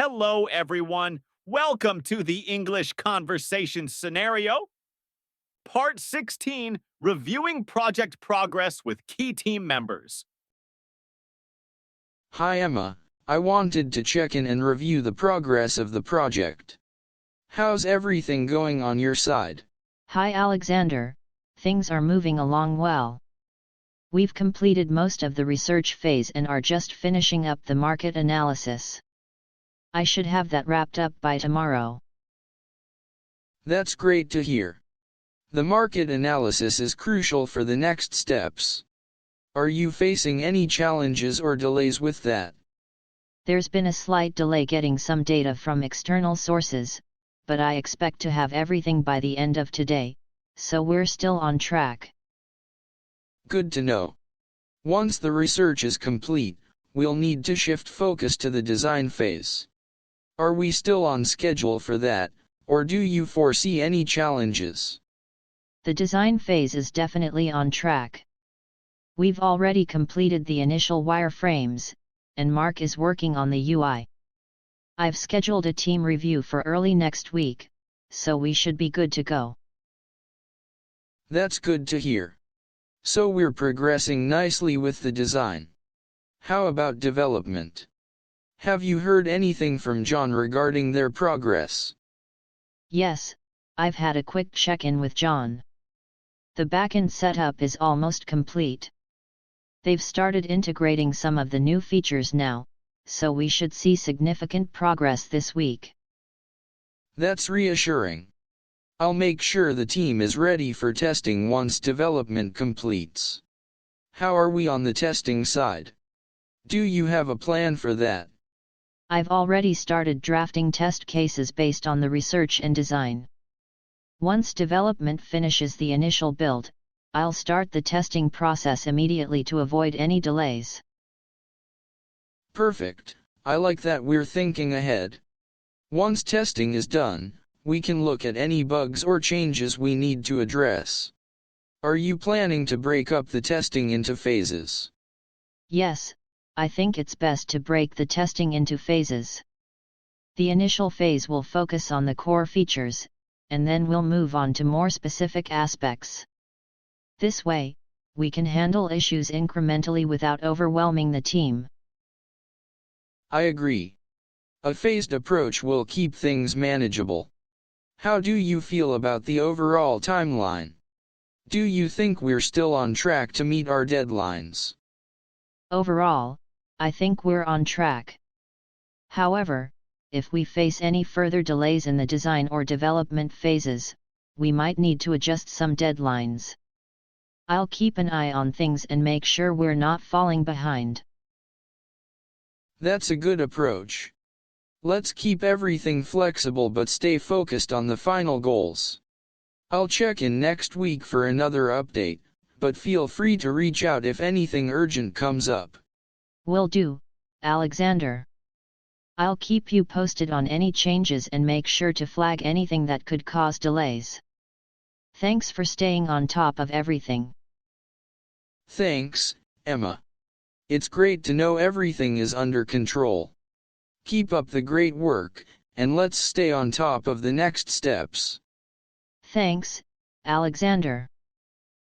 Hello, everyone. Welcome to the English Conversation Scenario, Part 16, Reviewing Project Progress with Key Team Members. Hi Emma, I wanted to check in and review the progress of the project. How's everything going on your side? Hi Alexander, things are moving along well. We've completed most of the research phase and are just finishing up the market analysis. I should have that wrapped up by tomorrow. That's great to hear. The market analysis is crucial for the next steps. Are you facing any challenges or delays with that? There's been a slight delay getting some data from external sources, but I expect to have everything by the end of today, so we're still on track. Good to know. Once the research is complete, we'll need to shift focus to the design phase. Are we still on schedule for that, or do you foresee any challenges? The design phase is definitely on track. We've already completed the initial wireframes, and Mark is working on the UI. I've scheduled a team review for early next week, so we should be good to go. That's good to hear. So we're progressing nicely with the design. How about development? Have you heard anything from John regarding their progress? Yes, I've had a quick check-in with John. The backend setup is almost complete. They've started integrating some of the new features now, so we should see significant progress this week. That's reassuring. I'll make sure the team is ready for testing once development completes. How are we on the testing side? Do you have a plan for that? I've already started drafting test cases based on the research and design. Once development finishes the initial build, I'll start the testing process immediately to avoid any delays. Perfect. I like that we're thinking ahead. Once testing is done, we can look at any bugs or changes we need to address. Are you planning to break up the testing into phases? Yes, I think it's best to break the testing into phases. The initial phase will focus on the core features, and then we'll move on to more specific aspects. This way, we can handle issues incrementally without overwhelming the team. I agree. A phased approach will keep things manageable. How do you feel about the overall timeline? Do you think we're still on track to meet our deadlines? Overall, I think we're on track. However, if we face any further delays in the design or development phases, we might need to adjust some deadlines. I'll keep an eye on things and make sure we're not falling behind. That's a good approach. Let's keep everything flexible but stay focused on the final goals. I'll check in next week for another update, but feel free to reach out if anything urgent comes up. Will do, Alexander. I'll keep you posted on any changes and make sure to flag anything that could cause delays. Thanks for staying on top of everything. Thanks, Emma. It's great to know everything is under control. Keep up the great work, and let's stay on top of the next steps. Thanks, Alexander.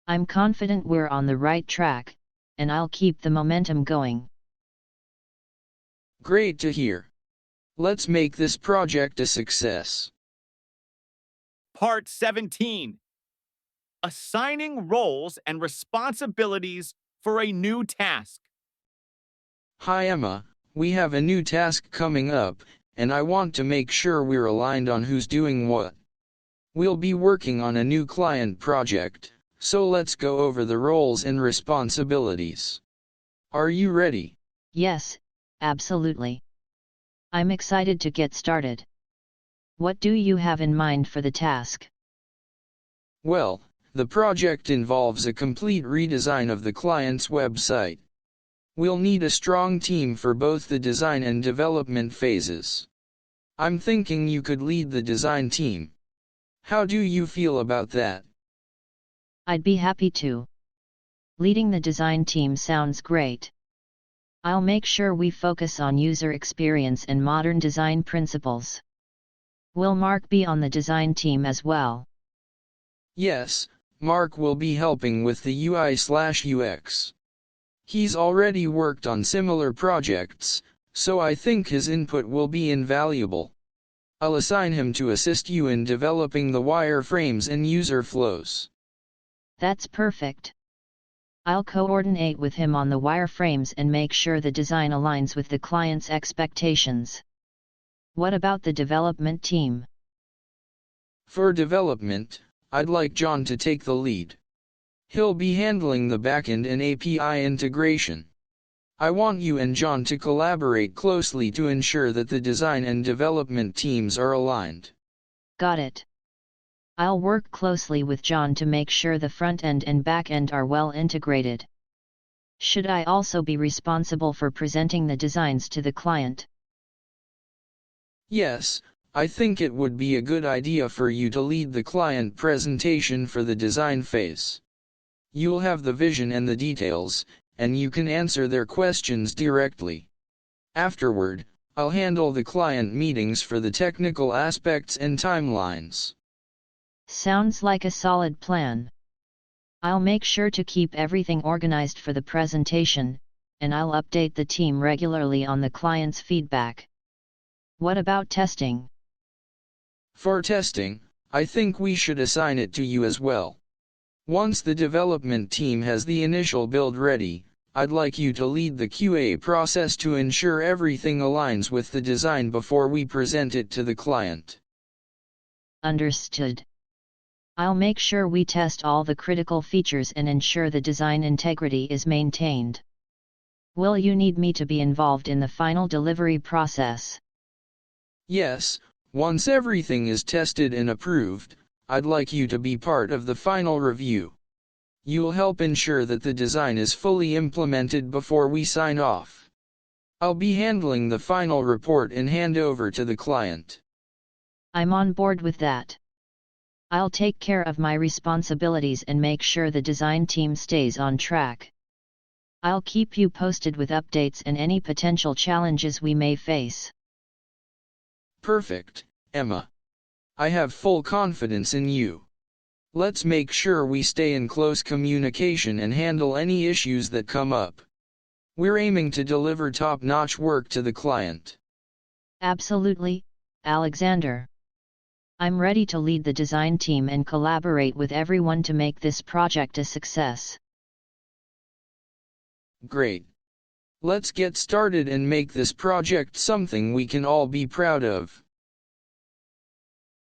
I'm confident we're on the right track, and I'll keep the momentum going. Great to hear. Let's make this project a success. Part 17, Assigning Roles and Responsibilities for a New Task. Hi Emma, we have a new task coming up, and I want to make sure we're aligned on who's doing what. We'll be working on a new client project, so let's go over the roles and responsibilities. Are you ready? Yes, absolutely. I'm excited to get started. What do you have in mind for the task? Well, the project involves a complete redesign of the client's website. We'll need a strong team for both the design and development phases. I'm thinking you could lead the design team. How do you feel about that? I'd be happy to. Leading the design team sounds great. I'll make sure we focus on user experience and modern design principles. Will Mark be on the design team as well? Yes, Mark will be helping with the UI/UX. He's already worked on similar projects, so I think his input will be invaluable. I'll assign him to assist you in developing the wireframes and user flows. That's perfect. I'll coordinate with him on the wireframes and make sure the design aligns with the client's expectations. What about the development team? For development, I'd like John to take the lead. He'll be handling the backend and API integration. I want you and John to collaborate closely to ensure that the design and development teams are aligned. Got it. I'll work closely with John to make sure the front end and back end are well integrated. Should I also be responsible for presenting the designs to the client? Yes, I think it would be a good idea for you to lead the client presentation for the design phase. You'll have the vision and the details, and you can answer their questions directly. Afterward, I'll handle the client meetings for the technical aspects and timelines. Sounds like a solid plan. I'll make sure to keep everything organized for the presentation, and I'll update the team regularly on the client's feedback. What about testing? For testing, I think we should assign it to you as well. Once the development team has the initial build ready, I'd like you to lead the QA process to ensure everything aligns with the design before we present it to the client. Understood. I'll make sure we test all the critical features and ensure the design integrity is maintained. Will you need me to be involved in the final delivery process? Yes, once everything is tested and approved, I'd like you to be part of the final review. You'll help ensure that the design is fully implemented before we sign off. I'll be handling the final report and handover to the client. I'm on board with that. I'll take care of my responsibilities and make sure the design team stays on track. I'll keep you posted with updates and any potential challenges we may face. Perfect, Emma. I have full confidence in you. Let's make sure we stay in close communication and handle any issues that come up. We're aiming to deliver top-notch work to the client. Absolutely, Alexander. I'm ready to lead the design team and collaborate with everyone to make this project a success. Great. Let's get started and make this project something we can all be proud of.